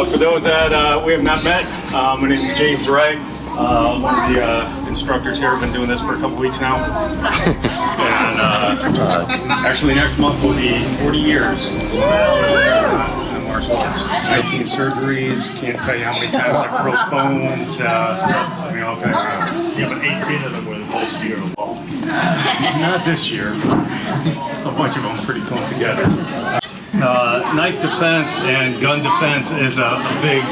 For those that we have not met, my name is James Wright. One of the instructors here. I've been doing this for a couple weeks now. And actually next month will be 40 years. Martial arts. 19 surgeries, can't tell you how many times I broke bones. I mean, all kinds of. Yeah, but 18 of them were this year. Not this year. A bunch of them pretty close together. Knife defense and gun defense is a big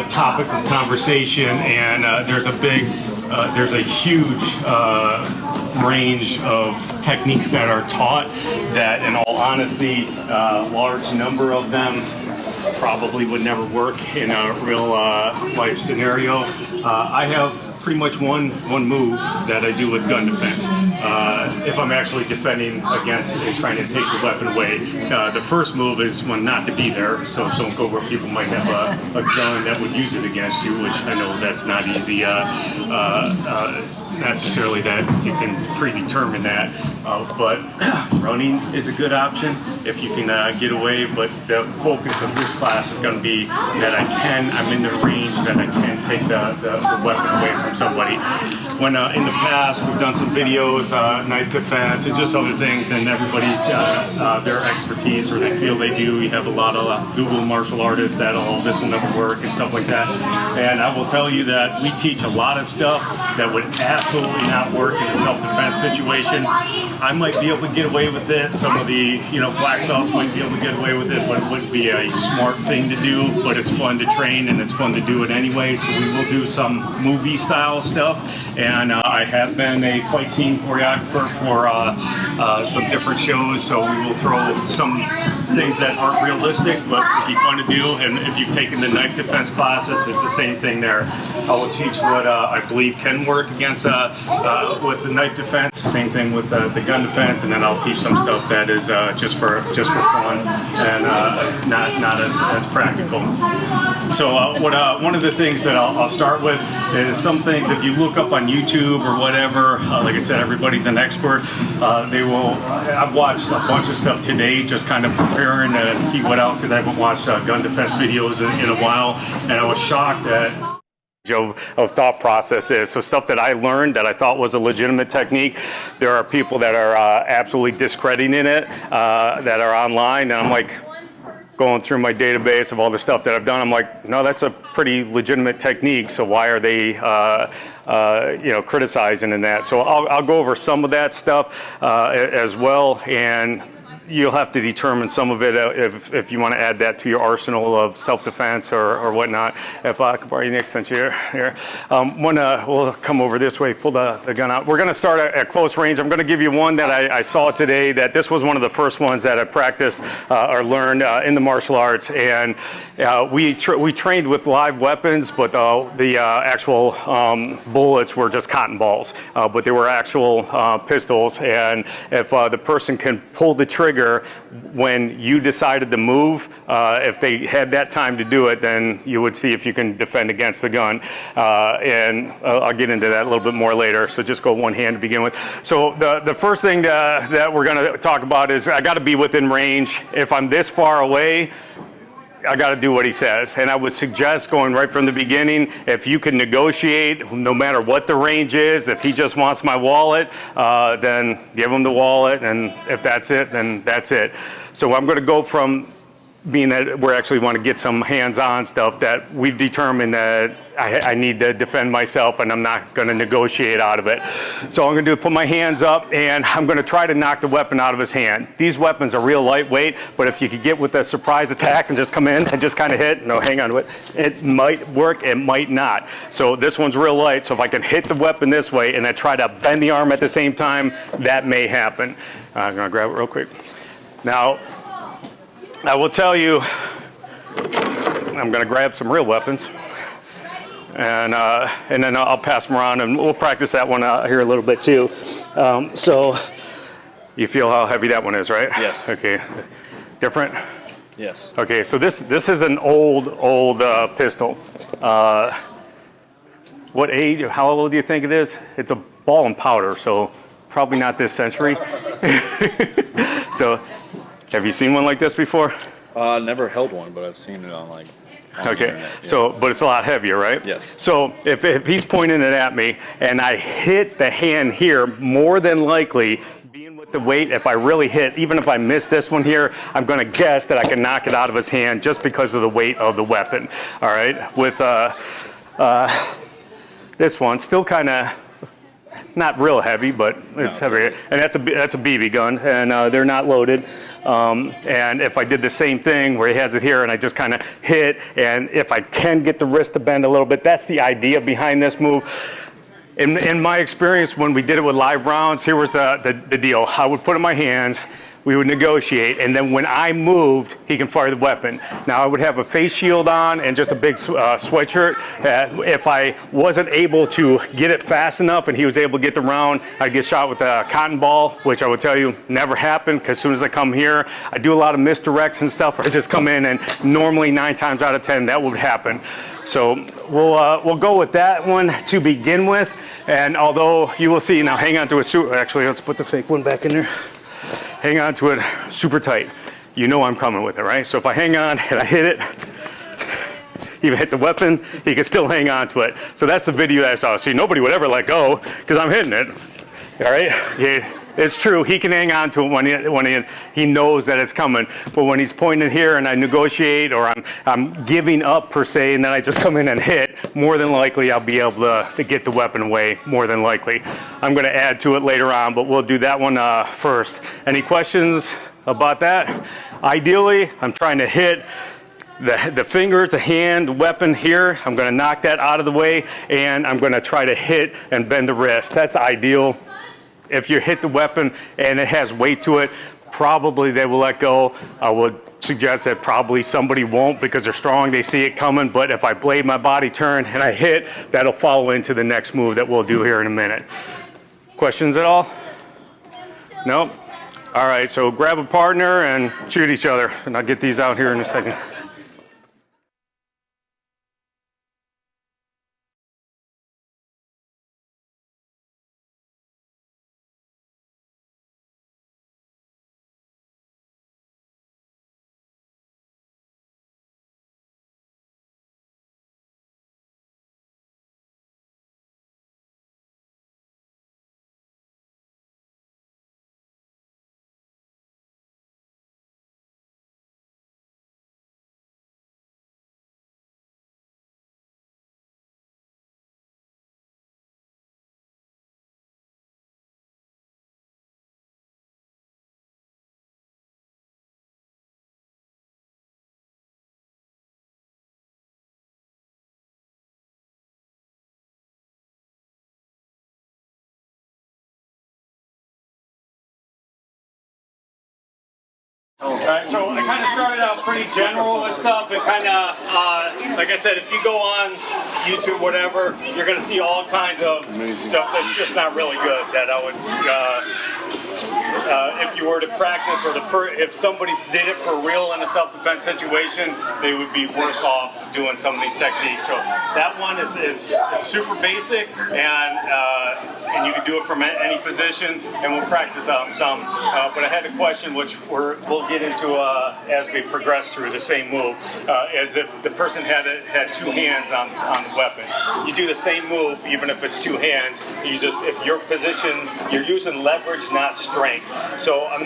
topic of conversation, and there's a huge range of techniques that are taught that, in all honesty, large number of them probably would never work in a real life scenario. I have pretty much one move that I do with gun defense. If I'm actually defending against and trying to take the weapon away, the first move is when not to be there, so don't go where people might have a gun that would use it against you, which I know that's not easy necessarily that you can predetermine that, but running is a good option if you can get away. But the focus of this class is going to be that I'm in the range that I can take the weapon away from somebody. When in the past we've done some videos, knife defense and just other things, and everybody's got their expertise, or they feel they do. You have a lot of Google martial artists that this will never work and stuff like that. And I will tell you that we teach a lot of stuff that would absolutely not work in a self-defense situation. I might be able to get away with it. Some of the black belts might be able to get away with it, but it wouldn't be a smart thing to do. But it's fun to train and it's fun to do it anyway. So we will do some movie style stuff. And I have been a fight scene choreographer for some different shows. So we will throw some things that aren't realistic, but would be fun to do. And if you've taken the knife defense classes, it's the same thing there. I will teach what I believe can work against with the knife defense. Same thing with the gun defense, and then I'll teach some stuff that is just for fun and not as practical. So one of the things that I'll start with is some things. If you look up on YouTube or whatever, like I said, everybody's an expert. I've watched a bunch of stuff today, just kind of preparing to see what else, because I haven't watched gun defense videos in a while, and I was shocked at of thought process is. So stuff that I learned that I thought was a legitimate technique, there are people that are absolutely discrediting it, that are online, and I'm like going through my database of all the stuff that I've done. I'm like, no, that's a pretty legitimate technique, so why are they criticizing in that? So I'll go over some of that stuff as well, and you'll have to determine some of it if you want to add that to your arsenal of self-defense or whatnot. If I can borrow you next, since you're here. We'll come over this way, pull the gun out. We're going to start at close range. I'm going to give you one that I saw today, that this was one of the first ones that I practiced or learned in the martial arts. And we trained with live weapons, but the actual bullets were just cotton balls. But they were actual pistols. And if the person can pull the trigger when you decided to move, if they had that time to do it, then you would see if you can defend against the gun. And I'll get into that a little bit more later. So just go one hand to begin with. So the first thing that we're going to talk about is I got to be within range. If I'm this far away, I got to do what he says. And I would suggest going right from the beginning, if you can negotiate, no matter what the range is, if he just wants my wallet, then give him the wallet. And if that's it, then that's it. So I'm going to go from being that we actually want to get some hands-on stuff, that we've determined that I need to defend myself and I'm not going to negotiate out of it. So all I'm going to do is put my hands up and I'm going to try to knock the weapon out of his hand. These weapons are real lightweight, but if you could get with a surprise attack and just come in and just kind of hit, no, hang on to it, it might work, it might not. So this one's real light, so if I can hit the weapon this way and then try to bend the arm at the same time, that may happen. I'm going to grab it real quick. Now, I will tell you, I'm going to grab some real weapons, and then I'll pass them around, and we'll practice that one out here a little bit too. So you feel how heavy that one is, right? Yes. Okay. Different? Yes. Okay, so this is an old pistol. What age, how old do you think it is? It's a ball and powder, so probably not this century. So have you seen one like this before? Never held one, but I've seen it on Okay, so, but it's a lot heavier, right? Yes. So if he's pointing it at me and I hit the hand here, more than likely, being with the weight, if I really hit, even if I miss this one here, I'm gonna guess that I can knock it out of his hand just because of the weight of the weapon. All right, with this one, still kind of not real heavy, but it's heavy, and that's a BB gun, and they're not loaded. And if I did the same thing where he has it here, and I just kind of hit, and if I can get the wrist to bend a little bit, that's the idea behind this move. In my experience, when we did it with live rounds, here was the deal. I would put it in my hands. We would negotiate, and then when I moved, he can fire the weapon. Now, I would have a face shield on and just a big sweatshirt. If I wasn't able to get it fast enough and he was able to get the round, I'd get shot with a cotton ball, which I would tell you never happened, because as soon as I come here, I do a lot of misdirects and stuff. I just come in, and normally 9 times out of 10, that would happen. So we'll go with that one to begin with. And although you will see, now hang on to it. Actually, let's put the fake one back in there. Hang on to it super tight. You know I'm coming with it, right? So if I hang on and I hit it, even hit the weapon, he can still hang on to it. So that's the video that I saw. See, nobody would ever let go because I'm hitting it. All right? Yeah, it's true. He can hang on to it when he knows that it's coming. But when he's pointing here and I negotiate, or I'm giving up per se, and then I just come in and hit, more than likely I'll be able to get the weapon away, more than likely. I'm going to add to it later on, but we'll do that one first. Any questions about that? Ideally, I'm trying to hit the fingers, the hand, the weapon here. I'm going to knock that out of the way, and I'm going to try to hit and bend the wrist. That's ideal. If you hit the weapon and it has weight to it, probably they will let go. I would suggest that probably somebody won't because they're strong, they see it coming, but if I blade my body turn and I hit, that'll follow into the next move that we'll do here in a minute. Questions at all? No? All right, so grab a partner and shoot each other, and I'll get these out here in a second. Alright, so I kind of started out pretty general with stuff, and kind of, like I said, if you go on YouTube, whatever, you're going to see all kinds of stuff that's just not really good, that I would, if you were to practice, or if somebody did it for real in a self-defense situation, they would be worse off doing some of these techniques. So that one is super basic, and you can do it from any position, and we'll practice some. But I had a question, which we'll get into as we progress through the same move, as if the person had two hands on the weapon. You do the same move, even if it's two hands. You just, if your position, you're using leverage, not strength. So I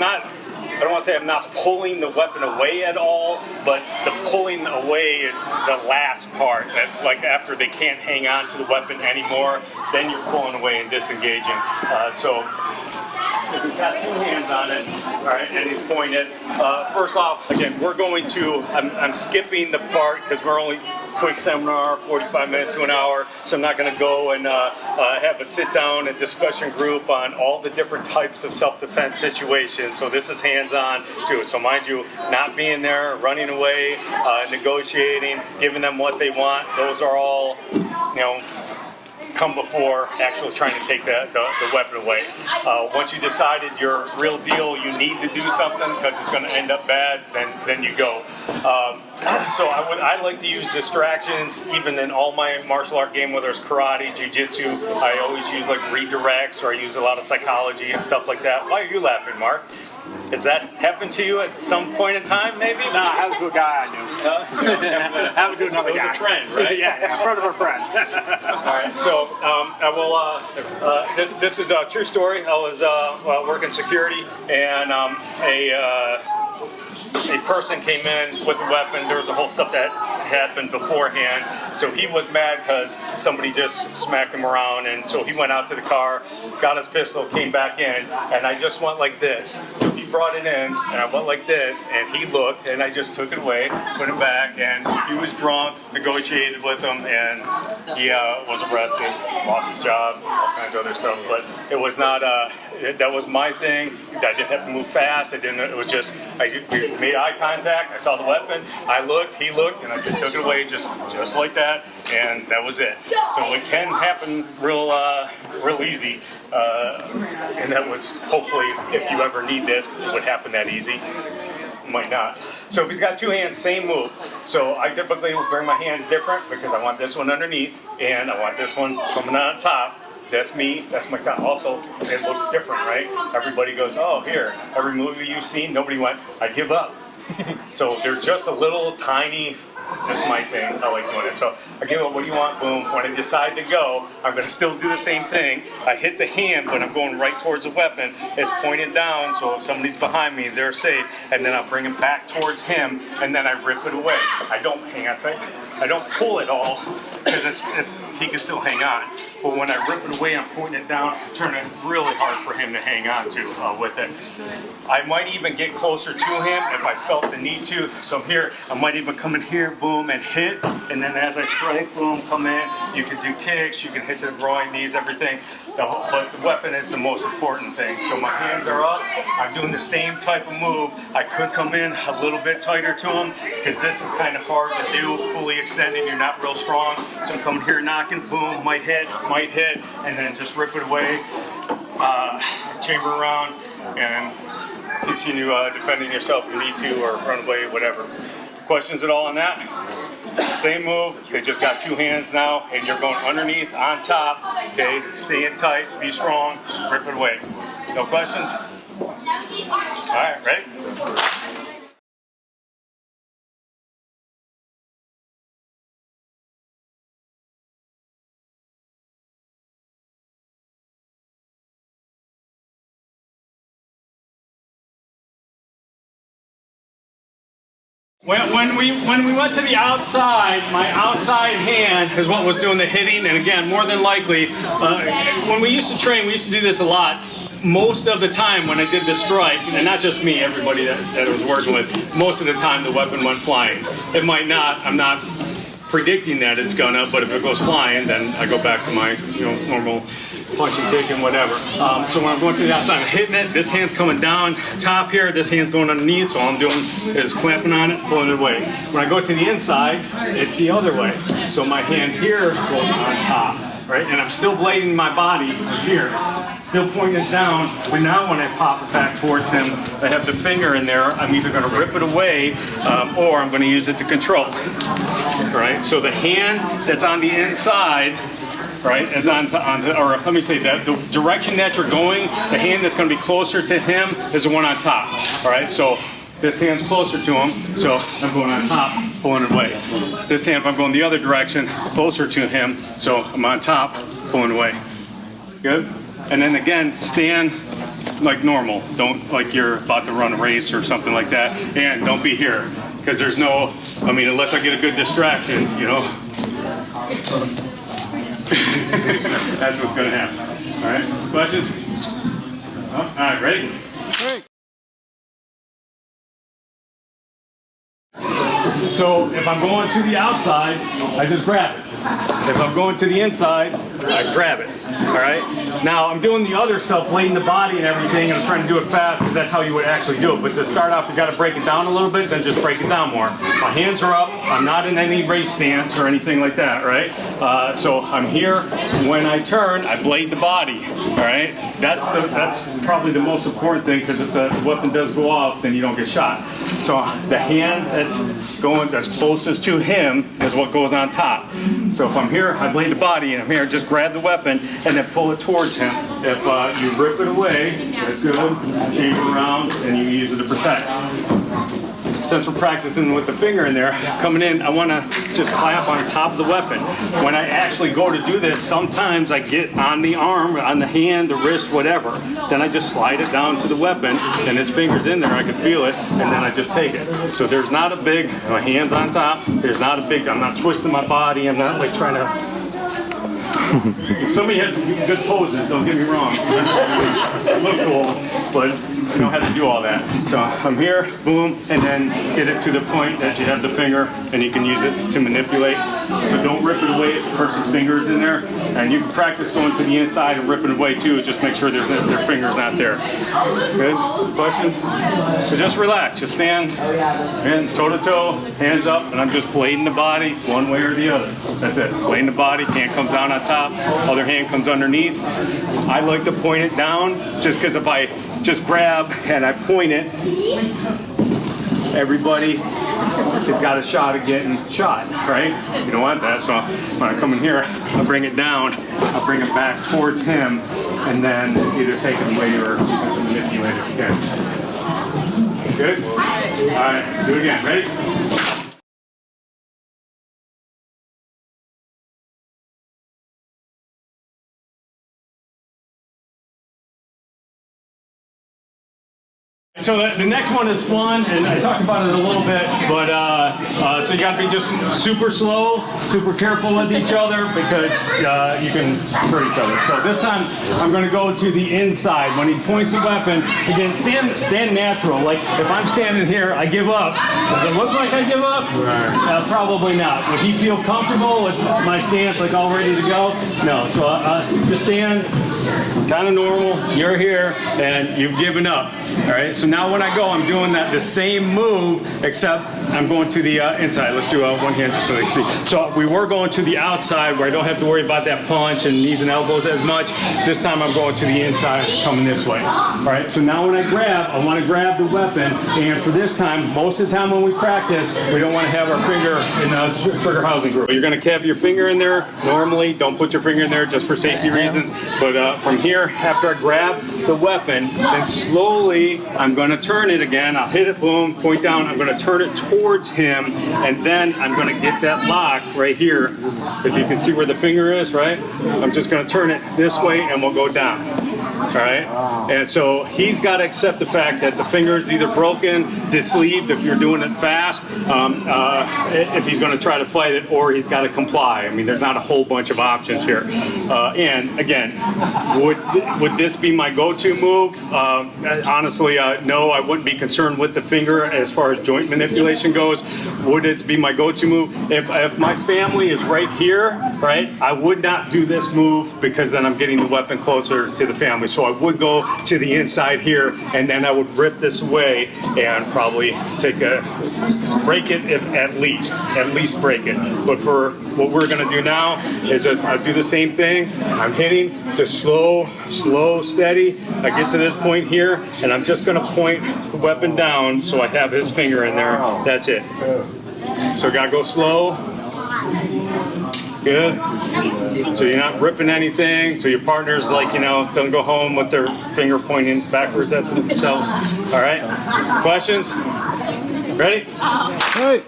don't want to say I'm not pulling the weapon away at all, but the pulling away is the last part. That's like after they can't hang on to the weapon anymore, then you're pulling away and disengaging. So if he's got two hands on it, all right, and he's pointed. First off, again, we're going to, I'm skipping the part because we're only quick seminar, 45 minutes to an hour, so I'm not going to go and have a sit-down and discussion group on all the different types of self-defense situations. So this is hands-on too. So mind you, not being there, running away, negotiating, giving them what they want, those are all, come before actually trying to take the weapon away. Once you decided your real deal, you need to do something because it's going to end up bad, then you go. So I like to use distractions even in all my martial art game, whether it's karate, jiu-jitsu. I always use like redirects, or I use a lot of psychology and stuff like that. Why are you laughing, Mark? Has that happened to you at some point in time, maybe? No, I happened to a guy I knew. Happened to another guy. It was a friend, right? Yeah, a friend of a friend. All right, so I will. This is a true story. I was working security, and a person came in with a weapon. There was a whole stuff that happened beforehand. So he was mad because somebody just smacked him around, and so he went out to the car, got his pistol, came back in, and I just went like this. So he brought it in, and I went like this, and he looked, and I just took it away, put it back, and he was drunk, negotiated with him, and he was arrested, lost his job, all kinds of other stuff. But it was not, that was my thing. I didn't have to move fast. It was just, we made eye contact, I saw the weapon, I looked, he looked, and I just took it away just like that, and that was it. So it can happen real easy, and that was, hopefully, if you ever need this, it would happen that easy. Might not. So if he's got two hands, same move. So I typically will bring my hands different because I want this one underneath, and I want this one coming out on top. That's me, that's my sound. Also, it looks different, right? Everybody goes, oh, here, every movie you've seen, nobody went, I give up. So they're just a little tiny, just my thing, I like doing it. So I give up, what do you want? Boom. When I decide to go, I'm going to still do the same thing. I hit the hand, but I'm going right towards the weapon. It's pointed down, so if somebody's behind me, they're safe. And then I'll bring him back towards him, and then I rip it away. I don't hang on tight. I don't pull it all, because he can still hang on. But when I rip it away, I'm pointing it down, turning it really hard for him to hang on to with it. I might even get closer to him if I felt the need to. So here, I might even come in here, boom, and hit. And then as I strike, boom, come in. You can do kicks, you can hit to the groin, knees, everything. But the weapon is the most important thing. So my hands are up. I'm doing the same type of move. I could come in a little bit tighter to him, because this is kind of hard to do, fully extended. You're not real strong. So I'm coming here knocking, boom, might hit, and then just rip it away, chamber around, and continue defending yourself if you need to, or run away, whatever. Questions at all on that? Same move, they just got two hands now, and you're going underneath, on top, okay? Stay in tight, be strong, rip it away. No questions? All right, ready? When we went to the outside, my outside hand is what was doing the hitting, and again, more than likely, when we used to train, we used to do this a lot. Most of the time when I did the strike, and not just me, everybody that I was working with, most of the time the weapon went flying. It might not, I'm not predicting that it's gonna, but if it goes flying, then I go back to my normal punch and kick and whatever. So when I'm going to the outside, I'm hitting it, this hand's coming down top here, this hand's going underneath, so all I'm doing is clamping on it, pulling it away. When I go to the inside, it's the other way. So my hand here goes on top, right? And I'm still blading my body here, still pointing it down, but now when I pop it back towards him, I have the finger in there, I'm either gonna rip it away, or I'm gonna use it to control, right? So the hand that's on the inside, right, is or let me say that the direction that you're going, the hand that's going to be closer to him is the one on top. All right, so this hand's closer to him, so I'm going on top, pulling it away. This hand, if I'm going the other direction, closer to him, so I'm on top, pulling away. Good? And then again, stand like normal. Don't like you're about to run a race or something like that, and don't be here, because there's no, I mean, unless I get a good distraction, that's what's going to happen. All right, questions? Oh, all right, ready? Great. So if I'm going to the outside, I just grab it. If I'm going to the inside, I grab it. All right. Now I'm doing the other stuff, laying the body and everything, and I'm trying to do it fast because that's how you would actually do it. But to start off, you got to break it down a little bit, then just break it down more. My hands are up. I'm not in any race stance or anything like that, right? So I'm here. When I turn, I blade the body. All right. That's probably the most important thing, because if the weapon does go off, then you don't get shot. So the hand that's closest to him is what goes on top. So if I'm here, I blade the body, and I'm here, just grab the weapon and then pull it towards him. If you rip it away, that's good. Change it around, and you use it to protect. Since we're practicing with the finger in there, coming in, I want to just clamp on top of the weapon. When I actually go to do this, sometimes I get on the arm, on the hand, the wrist, whatever. Then I just slide it down to the weapon, and his finger's in there, I can feel it, and then I just take it. So there's not a big, my hand's on top, there's not a big, I'm not twisting my body, I'm not like trying to, somebody has some good poses, don't get me wrong. Look cool, but you don't have to do all that. So I'm here, boom, and then get it to the point that you have the finger and you can use it to manipulate. So don't rip it away if the person's finger is in there. And you can practice going to the inside and ripping it away too. Just make sure their finger's not there. Good? Questions? So just relax. Just stand and toe to toe, hands up, and I'm just blading the body one way or the other. That's it. Blading the body, hand comes down on top, other hand comes underneath. I like to point it down just because if I just grab and I point it, everybody has got a shot of getting shot, right? You don't want that, so when I come in here, I'll bring it down, I'll bring it back towards him, and then either take it away or use it to manipulate it again. Good? All right, do it again. Ready? So the next one is fun, and I talked about it a little bit, but so you got to be just super slow, super careful with each other, because you can hurt each other. So this time I'm going to go to the inside. When he points the weapon, again, stand natural. Like if I'm standing here, I give up. Does it look like I give up? Probably not. Would he feel comfortable with my stance, like all ready to go? No. So just stand kind of normal. You're here, and you've given up. All right. So now when I go, I'm doing the same move, except I'm going to the inside. Let's do one hand just so they can see. So we were going to the outside where I don't have to worry about that punch and knees and elbows as much. This time I'm going to the inside, coming this way. All right, so now when I grab, I want to grab the weapon, and for this time, most of the time when we practice, we don't want to have our finger in the trigger housing group. You're going to have your finger in there normally. Don't put your finger in there just for safety reasons. But from here, after I grab the weapon, then slowly I'm going to turn it again. I'll hit it, boom, point down. I'm going to turn it towards him, and then I'm going to get that lock right here. If you can see where the finger is, right? I'm just going to turn it this way, and we'll go down. All right? And so he's got to accept the fact that the finger is either broken, disleaved if you're doing it fast, if he's going to try to fight it, or he's got to comply. I mean, there's not a whole bunch of options here. And again, would this be my go-to move? Honestly, no, I wouldn't be concerned with the finger as far as joint manipulation goes. Would this be my go-to move? If my family is right here, right, I would not do this move, because then I'm getting the weapon closer to the family. So I would go to the inside here, and then I would rip this away and probably break it at least break it. But for what we're going to do now is just I do the same thing. I'm hitting just slow, steady. I get to this point here, and I'm just going to point the weapon down so I have his finger in there. That's it. So I got to go slow. Good. So you're not ripping anything. So your partner's like, don't go home with their finger pointing backwards at themselves. All right. Questions? Ready? Hey.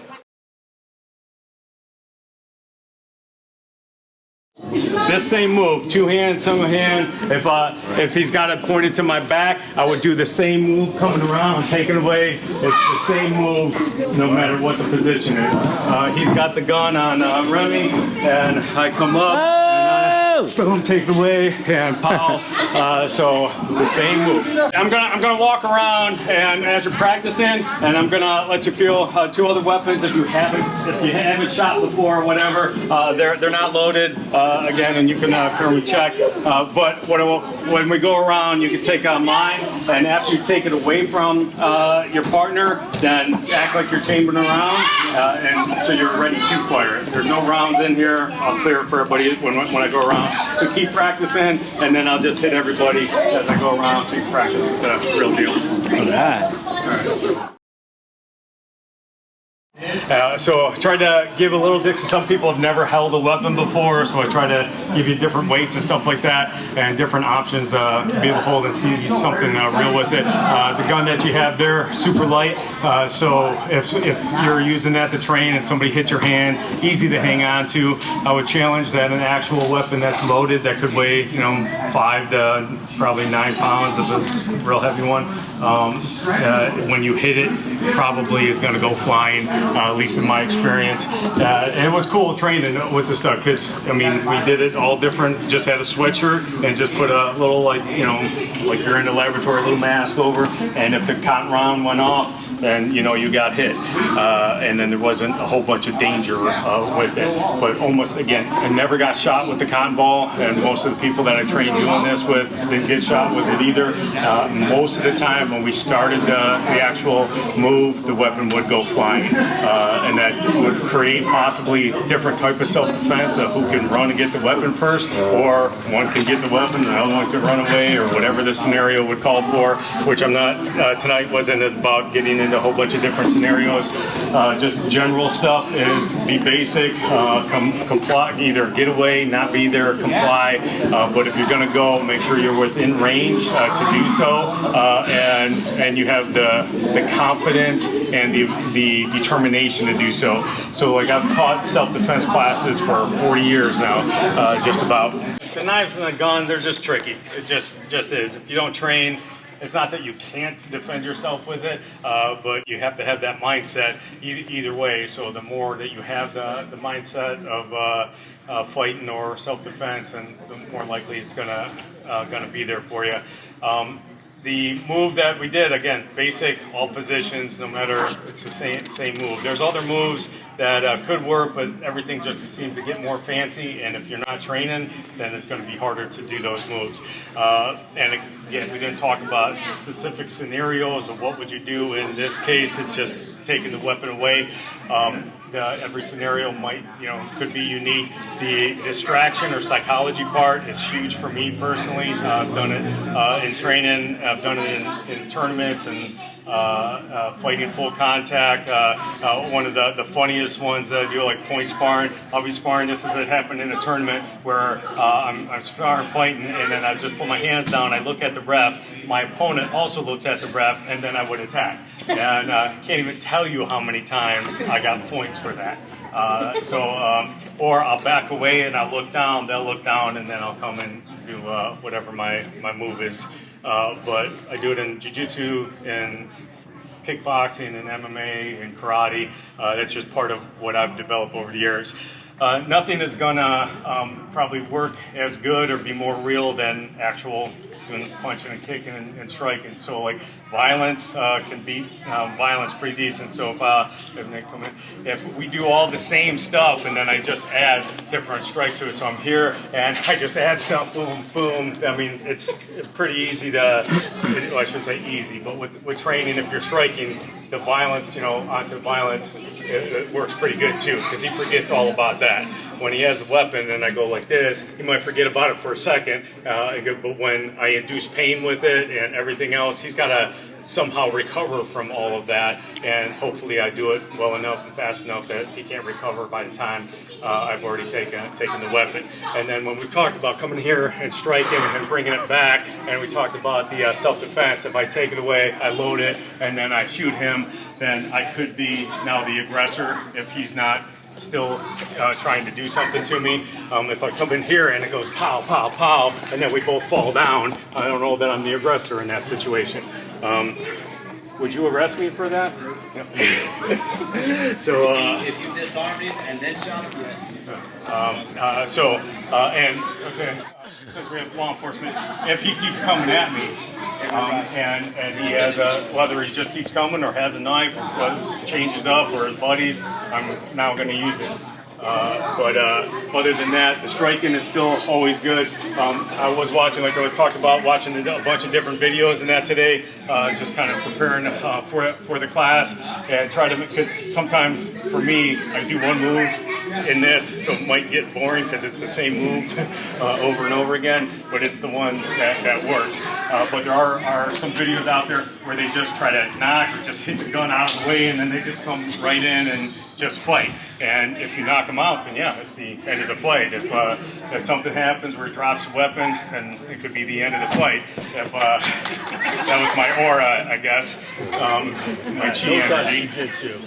This same move, two hands, single hand. If he's got it pointed to my back, I would do the same move coming around, taking away. It's the same move, no matter what the position is. He's got the gun on Remy, and I come up. boom, take it away, and pow. So it's the same move. I'm gonna walk around, and as you're practicing, and I'm gonna let you feel 2 other weapons if you haven't shot before or whatever. They're not loaded again, and you can currently check. But when we go around, you can take on mine, and after you take it away from your partner, then act like you're chambering around, and so you're ready to fire it. There's no rounds in here. I'll clear it for everybody when I go around. So keep practicing, and then I'll just hit everybody as I go around, so you can practice with the real deal. All right. So I tried to give a little dictation. Some people have never held a weapon before, so I try to give you different weights and stuff like that, and different options to be able to hold and see something real with it. The gun that you have there, super light, so if you're using that to train and somebody hit your hand, easy to hang on to. I would challenge that an actual weapon that's loaded that could weigh 5 to probably 9 pounds if it's a real heavy one. When you hit it, probably is going to go flying. At least in my experience. And it was cool training with this stuff because, I mean, we did it all different, just had a sweatshirt and just put a little, like you're in the laboratory, a little mask over, and if the cotton round went off, then you got hit, and then there wasn't a whole bunch of danger with it. But almost, again, I never got shot with the cotton ball, and most of the people that I trained doing this with didn't get shot with it either. Most of the time when we started the actual move, the weapon would go flying, and that would create possibly different type of self-defense of who can run and get the weapon first, or one can get the weapon and the other one can run away, or whatever the scenario would call for, which I'm not, tonight wasn't about getting into a whole bunch of different scenarios. Just general stuff is be basic, comply, either get away, not be there, comply, but if you're going to go, make sure you're within range to do so, and you have the confidence and the determination to do so. So like I've taught self-defense classes for 40 years now, just about. The knives and the gun, they're just tricky. It just is. If you don't train, it's not that you can't defend yourself with it, but you have to have that mindset either way. So the more that you have the mindset of fighting or self-defense, and the more likely it's gonna be there for you. The move that we did, again, basic, all positions, no matter, it's the same move. There's other moves that could work, but everything just seems to get more fancy, and if you're not training, then it's going to be harder to do those moves. And again, we didn't talk about specific scenarios of what would you do in this case. It's just taking the weapon away. Every scenario could be unique. The distraction or psychology part is huge for me personally. I've done it in training. I've done it in tournaments and fighting full contact. One of the funniest ones that I do, like point sparring. I'll be sparring. This has happened in a tournament where I'm sparring fighting, and then I just put my hands down. I look at the ref. My opponent also looks at the ref, and then I would attack. And can't even tell you how many times I got points for that. Or I'll back away and I'll look down. They'll look down, and then I'll come and do whatever my move is. But I do it in jiu-jitsu and kickboxing and MMA and karate. That's just part of what I've developed over the years. Nothing is gonna probably work as good or be more real than actual doing punching and kicking and striking. So like violence can beat violence pretty decent. So if we do all the same stuff and then I just add different strikes to it, so I'm here and I just add stuff, boom, boom. I mean, it's pretty easy to, well, I shouldn't say easy, but with training, if you're striking the violence, onto violence, it works pretty good too, because he forgets all about that. When he has a weapon and I go like this, he might forget about it for a second, but when I induce pain with it and everything else, he's got to somehow recover from all of that, and hopefully I do it well enough and fast enough that he can't recover by the time I've already taken the weapon. And then when we talked about coming here and striking and bringing it back, and we talked about the self-defense, if I take it away, I load it, and then I shoot him, then I could be now the aggressor if he's not still trying to do something to me. If I come in here and it goes pow, pow, pow, and then we both fall down, I don't know that I'm the aggressor in that situation. Would you arrest me for that? So, If you disarmed him and then shot him, yes. Since we have law enforcement, if he keeps coming at me, and he has whether he just keeps coming or has a knife, or changes up, or his buddies, I'm now going to use it. But other than that, the striking is still always good. I was watching, like I was talking about, watching a bunch of different videos and that today, just kind of preparing for the class, and try to, because sometimes for me, I do one move in this, so it might get boring because it's the same move over and over again, but it's the one that works. But there are some videos out there where they just try to knock or just hit the gun out of the way, and then they just come right in and just fight. And if you knock them out, then yeah, it's the end of the fight. If something happens where he drops a weapon, then it could be the end of the fight. If that was my aura, I guess, my chi energy. Tested.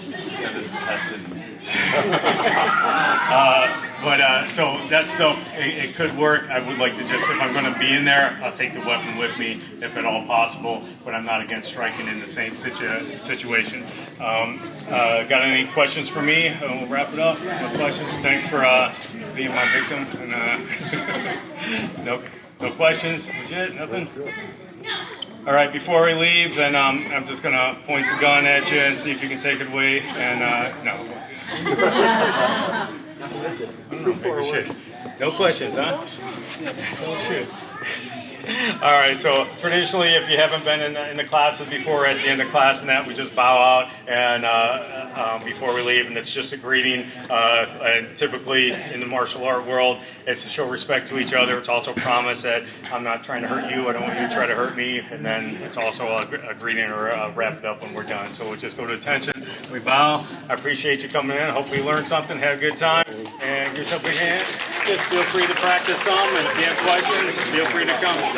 So that stuff, it could work. I would like to just, if I'm going to be in there, I'll take the weapon with me if at all possible, but I'm not against striking in the same situation. Got any questions for me? We'll wrap it up. No questions? Thanks for being my victim. And, no questions? Legit? Nothing? All right, before we leave, then I'm just going to point the gun at you and see if you can take it away. And no. No questions, huh? Oh, shit. All right, so traditionally, if you haven't been in the classes before, at the end of class and that, we just bow out and before we leave, and it's just a greeting. And typically in the martial art world, it's to show respect to each other. It's also a promise that I'm not trying to hurt you. I don't want you to try to hurt me. And then it's also a greeting or wrap it up when we're done. So we'll just go to attention. We bow. I appreciate you coming in. Hopefully you learned something. Have a good time. And give yourself a hand. Just feel free to practice some. And if you have questions, feel free to come.